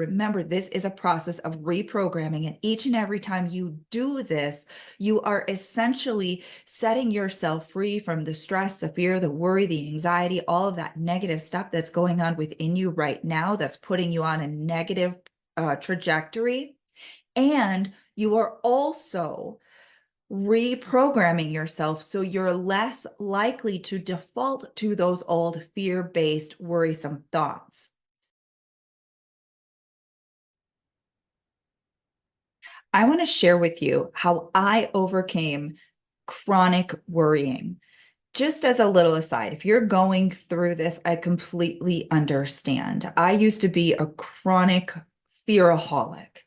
Remember, this is a process of reprogramming, and each and every time you do this, you are essentially setting yourself free from the stress, the fear, the worry, the anxiety, all of that negative stuff that's going on within you right now that's putting you on a negative trajectory. And you are also reprogramming yourself so you're less likely to default to those old fear-based, worrisome thoughts. I want to share with you how I overcame chronic worrying. Just as a little aside, if you're going through this, I completely understand. I used to be a chronic fearaholic.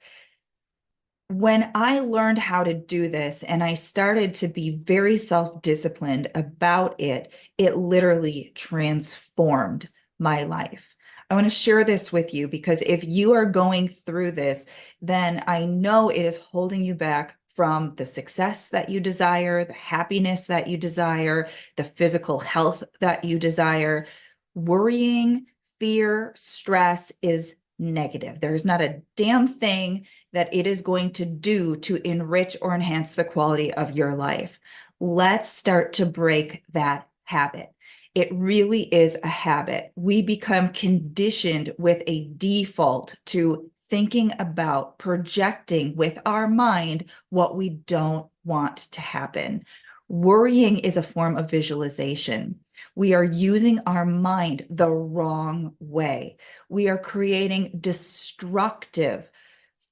When I learned how to do this and I started to be very self-disciplined about it, it literally transformed my life. I want to share this with you because if you are going through this, then I know it is holding you back from the success that you desire, the happiness that you desire, the physical health that you desire. Worrying, fear, stress is negative. There's not a damn thing that it is going to do to enrich or enhance the quality of your life. Let's start to break that habit. It really is a habit. We become conditioned with a default to thinking about projecting with our mind what we don't want to happen. Worrying is a form of visualization. We are using our mind the wrong way. We are creating destructive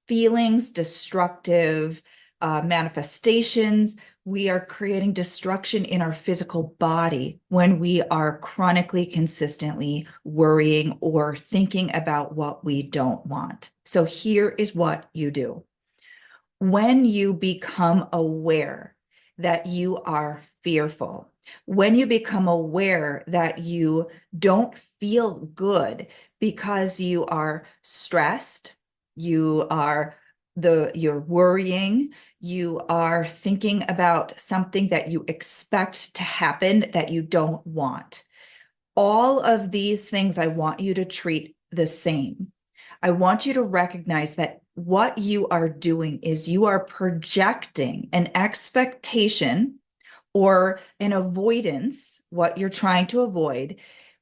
feelings, destructive manifestations. We are creating destruction in our physical body when we are chronically, consistently worrying or thinking about what we don't want. So here is what you do. When you become aware that you are fearful, when you become aware that you don't feel good because you are stressed, you're worrying, you are thinking about something that you expect to happen that you don't want. All of these things I want you to treat the same. I want you to recognize that what you are doing is you are projecting an expectation or an avoidance, what you're trying to avoid,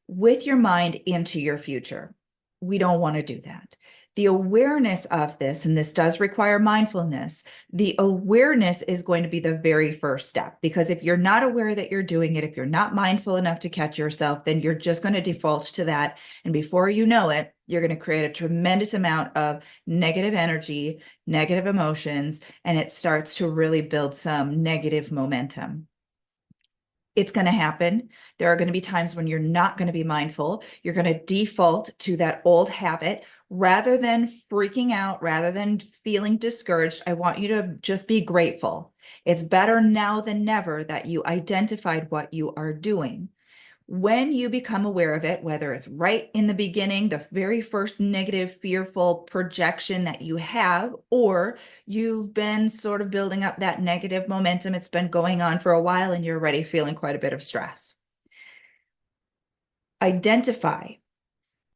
with your mind into your future. We don't want to do that. The awareness of this, and this does require mindfulness, the awareness is going to be the very first step, because if you're not aware that you're doing it, if you're not mindful enough to catch yourself, then you're just going to default to that. And before you know it, you're going to create a tremendous amount of negative energy, negative emotions, and it starts to really build some negative momentum. It's going to happen. There are going to be times when you're not going to be mindful. You're going to default to that old habit. Rather than freaking out, rather than feeling discouraged, I want you to just be grateful. It's better now than never that you identified what you are doing. When you become aware of it, whether it's right in the beginning, the very first negative, fearful projection that you have, or you've been sort of building up that negative momentum, it's been going on for a while and you're already feeling quite a bit of stress. Identify,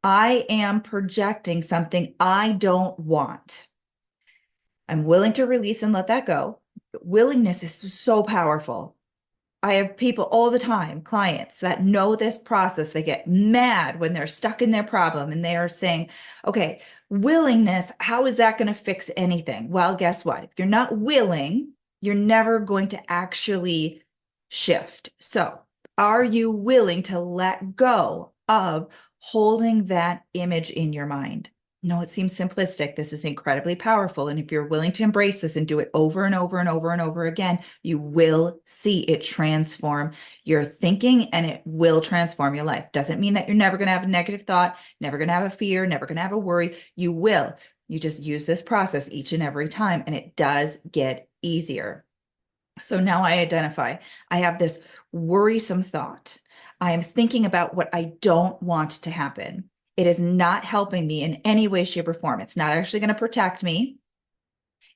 I am projecting something I don't want. I'm willing to release and let that go. Willingness is so powerful. I have people all the time, clients that know this process. They get mad when they're stuck in their problem and they are saying, okay, willingness, how is that going to fix anything? Well, guess what? If you're not willing, you're never going to actually shift. So are you willing to let go of holding that image in your mind? No, it seems simplistic. This is incredibly powerful. And if you're willing to embrace this and do it over and over and over and over again, you will see it transform your thinking and it will transform your life. Doesn't mean that you're never going to have a negative thought, never going to have a fear, never going to have a worry. You will. You just use this process each and every time, and it does get easier. So now I identify, I have this worrisome thought. I am thinking about what I don't want to happen. It is not helping me in any way, shape, or form. It's not actually going to protect me.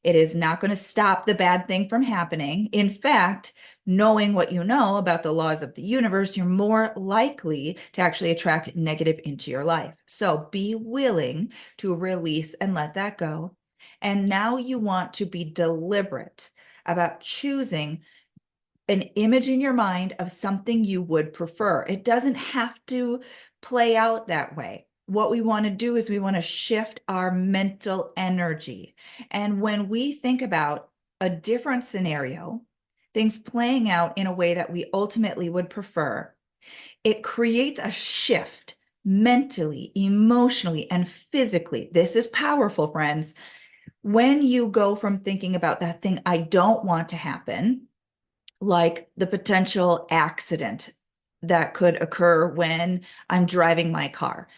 It is not going to stop the bad thing from happening. In fact, knowing what you know about the laws of the universe, you're more likely to actually attract negative into your life. So be willing to release and let that go. And now you want to be deliberate about choosing an image in your mind of something you would prefer. It doesn't have to play out that way. What we want to do is we want to shift our mental energy. And when we think about a different scenario, things playing out in a way that we ultimately would prefer, it creates a shift mentally, emotionally, and physically. This is powerful, friends. When you go from thinking about that thing I don't want to happen, like the potential accident that could occur when I'm driving my car.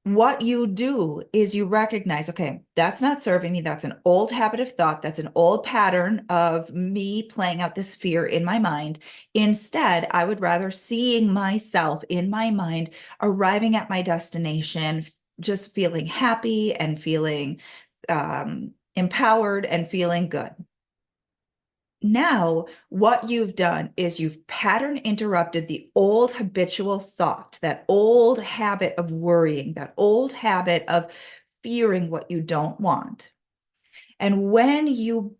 What you do is you recognize, okay, that's not serving me. That's an old habit of thought. That's an old pattern of me playing out this fear in my mind. Instead, I would rather seeing myself in my mind arriving at my destination, just feeling happy and feeling empowered and feeling good. Now, what you've done is you've pattern interrupted the old habitual thought, that old habit of worrying, that old habit of fearing what you don't want. And when you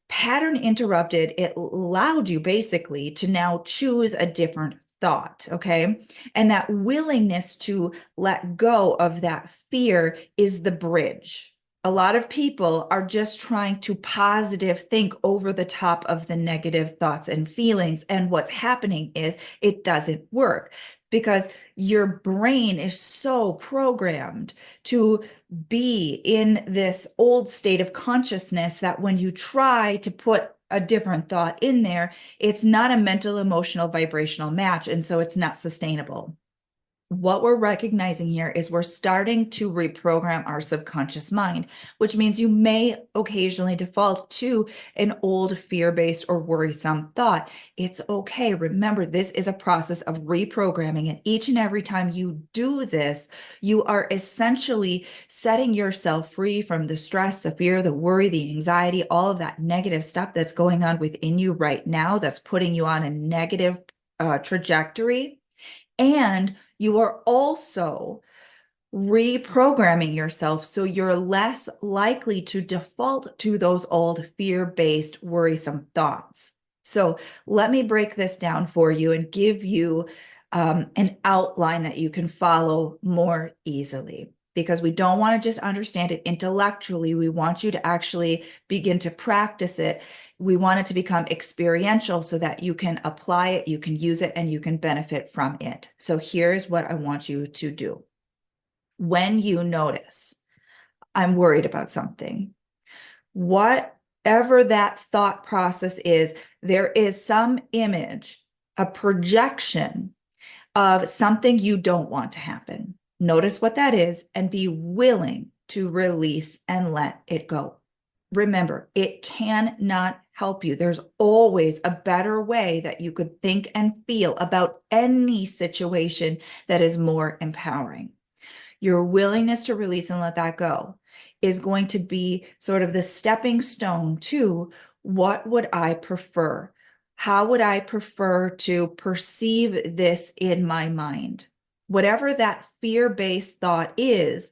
pattern interrupted, it allowed you basically to now choose a different thought, okay? And that willingness to let go of that fear is the bridge. A lot of people are just trying to positive think over the top of the negative thoughts and feelings. And what's happening is it doesn't work because your brain is so programmed to be in this old state of consciousness that when you try to put a different thought in there, it's not a mental, emotional, vibrational match. And so it's not sustainable. What we're recognizing here is we're starting to reprogram our subconscious mind, which means you may occasionally default to an old fear-based or worrisome thought. It's okay. Remember, this is a process of reprogramming, and each and every time you do this, you are essentially setting yourself free from the stress, the fear, the worry, the anxiety, all of that negative stuff that's going on within you right now that's putting you on a negative trajectory. And you are also reprogramming yourself so you're less likely to default to those old fear-based, worrisome thoughts. So let me break this down for you and give you an outline that you can follow more easily, because we don't want to just understand it intellectually. We want you to actually begin to practice it. We want it to become experiential so that you can apply it, you can use it, and you can benefit from it. So here's what I want you to do. When you notice, I'm worried about something, whatever that thought process is, there is some image, a projection of something you don't want to happen. Notice what that is and be willing to release and let it go. Remember, it cannot help you. There's always a better way that you could think and feel about any situation that is more empowering. Your willingness to release and let that go is going to be sort of the stepping stone to what would I prefer? How would I prefer to perceive this in my mind? Whatever that fear-based thought is,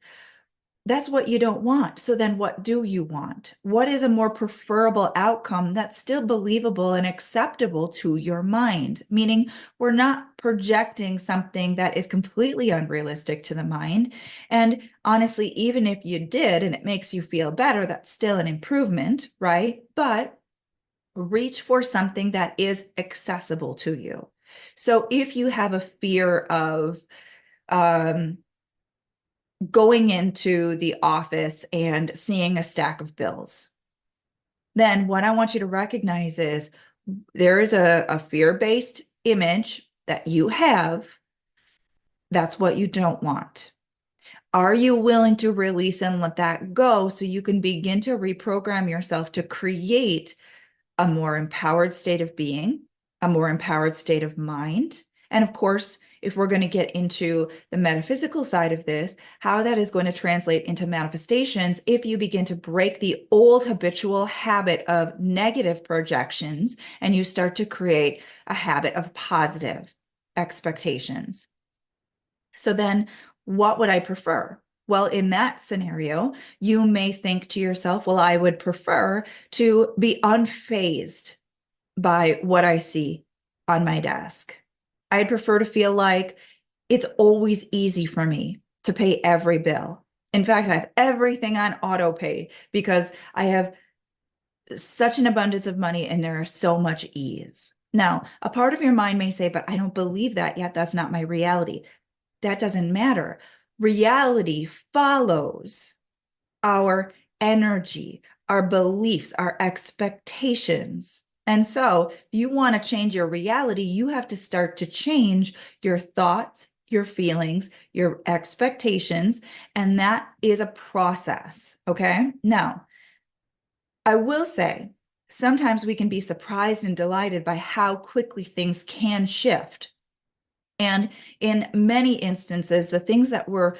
that's what you don't want. So then what do you want? What is a more preferable outcome that's still believable and acceptable to your mind? Meaning we're not projecting something that is completely unrealistic to the mind. And honestly, even if you did and it makes you feel better, that's still an improvement, right? But reach for something that is accessible to you. So if you have a fear of going into the office and seeing a stack of bills, then what I want you to recognize is there is a fear-based image that you have. That's what you don't want. Are you willing to release and let that go so you can begin to reprogram yourself to create a more empowered state of being, a more empowered state of mind? And of course, if we're going to get into the metaphysical side of this, how that is going to translate into manifestations if you begin to break the old habitual habit of negative projections and you start to create a habit of positive expectations. So then what would I prefer? Well, in that scenario, you may think to yourself, well, I would prefer to be unfazed by what I see on my desk. I'd prefer to feel like it's always easy for me to pay every bill. In fact, I have everything on auto pay because I have such an abundance of money and there is so much ease. Now, a part of your mind may say, but I don't believe that yet. That's not my reality. That doesn't matter. Reality follows our energy, our beliefs, our expectations. And so, if you want to change your reality, you have to start to change your thoughts, your feelings, your expectations, and that is a process. Okay. Now, I will say, sometimes we can be surprised and delighted by how quickly things can shift. And in many instances, the things that we're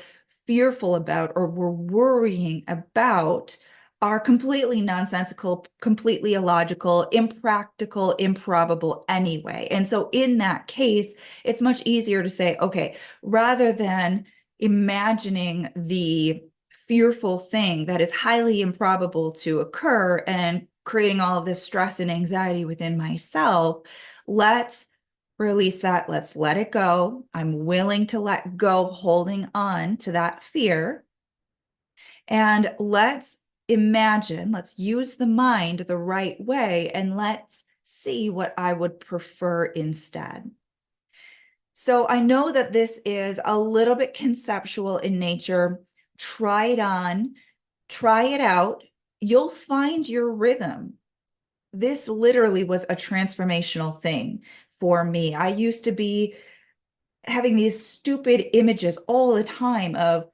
fearful about or we're worrying about are completely nonsensical, completely illogical, impractical, improbable anyway. And so in that case, it's much easier to say, okay, rather than imagining the fearful thing that is highly improbable to occur and creating all of this stress and anxiety within myself, let's release that. Let's let it go. I'm willing to let go holding on to that fear. And let's imagine, let's use the mind the right way, and let's see what I would prefer instead. So I know that this is a little bit conceptual in nature. Try it on, try it out. You'll find your rhythm. This literally was a transformational thing for me. I used to be having these stupid images all the time of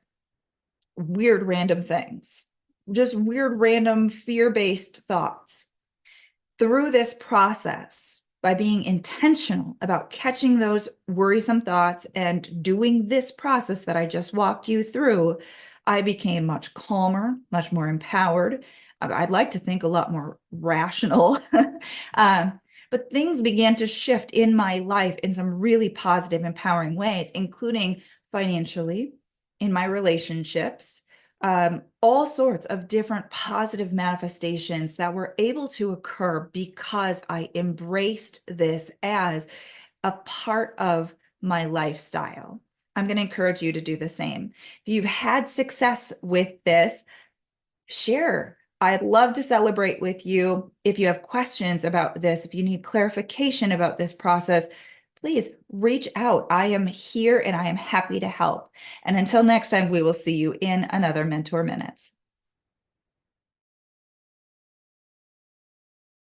weird random things, just weird random fear-based thoughts. Through this process, by being intentional about catching those worrisome thoughts and doing this process that I just walked you through, I became much calmer, much more empowered. I'd like to think a lot more rational. But things began to shift in my life in some really positive, empowering ways, including financially, in my relationships, all sorts of different positive manifestations that were able to occur because I embraced this as a part of my lifestyle. I'm going to encourage you to do the same. If you've had success with this, share. I'd love to celebrate with you. If you have questions about this, if you need clarification about this process, please reach out. I am here and I am happy to help. And until next time, we will see you in another Mentor Minutes.